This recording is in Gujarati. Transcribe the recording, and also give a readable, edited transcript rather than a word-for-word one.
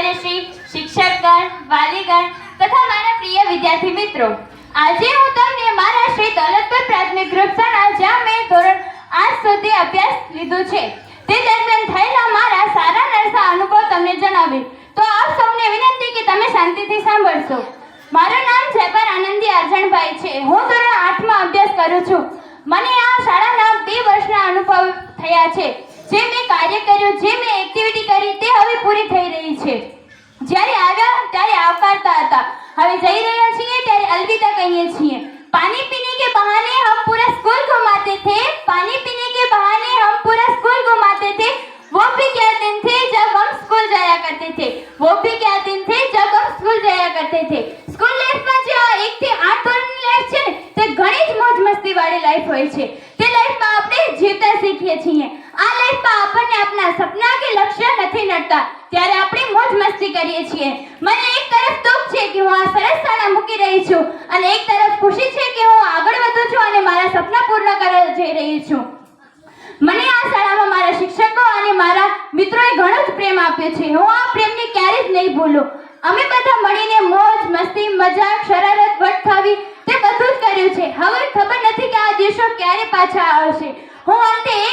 આચાર્યશ્રી, શિક્ષકગણ, વાલીગણ તથા મારા પ્રિય વિદ્યાર્થી મિત્રો, આજે હું તમને મારા શ્રી દોલતપુર પ્રાથમિક ગ્રુપ શાળા જ્યાં મેં ધોરણ 8 સુધી અભ્યાસ લીધો છે તે દરમિયાન થયેલા મારા સારા નરસા અનુભવ તમને જણાવીશ. તો આપ સૌને વિનંતી કે તમે શાંતિથી સાંભળશો. મારું નામ જયપાલ આનંદી અરજણભાઈ છે. હું ધોરણ 8 માં અભ્યાસ કરું છું. મને આ શાળાના 2 વર્ષના અનુભવ થયા છે. જે મેં કાર્ય કર્યું, જે મેં એક્ટિવિટી કરી તે હવે પૂરી થઈ રહી છે. જ્યારે આવ્યા ત્યારે આવકારતા હતા, હવે જઈ રહ્યા છીએ ત્યારે અલવિદા કહીએ છીએ. पानी पीने के बहाने हम पूरा स्कूल घुमाते थे, पानी पीने के बहाने हम पूरा स्कूल घुमाते थे. वो भी क्या दिन थे जब हम स्कूल जाया करते थे, वो भी क्या दिन थे जब हम स्कूल जाया करते थे. સ્કૂલ લાઈફમાં જે 1 થી 8 ધોરણની લાઈફ છે ને તે ઘણી જ મોજ મસ્તી વાળી લાઈફ હોય છે. તે લાઈફમાં આપણે જીવતા શીખીએ છીએ. આ લાઈફમાં આપણને આપણા સપના કે લક્ષ્ય નથી નડતા ત્યારે આપણે મોજ મસ્તી કરીએ છીએ. મને એક તરફ દુઃખ છે કે હું આ સરસ શાળા મૂકી રહી છું અને એક તરફ ખુશી છે કે હું આગળ વધું છું અને મારા સપના પૂર્ણ કરવા જઈ રહી છું. મને આ શાળામાં મારા શિક્ષકો અને મારા મિત્રોએ ઘણો જ પ્રેમ આપ્યો છે. હું આ પ્રેમને ક્યારેય જ નહીં ભૂલું. અમે બધા મળીને મોજ મસ્તી, મજાક, શરારત, વટખાવી તે બધું જ કર્યું છે. હવે ખબર નથી કે આ દિવસો ક્યારે પાછા આવશે. હું અંતે એ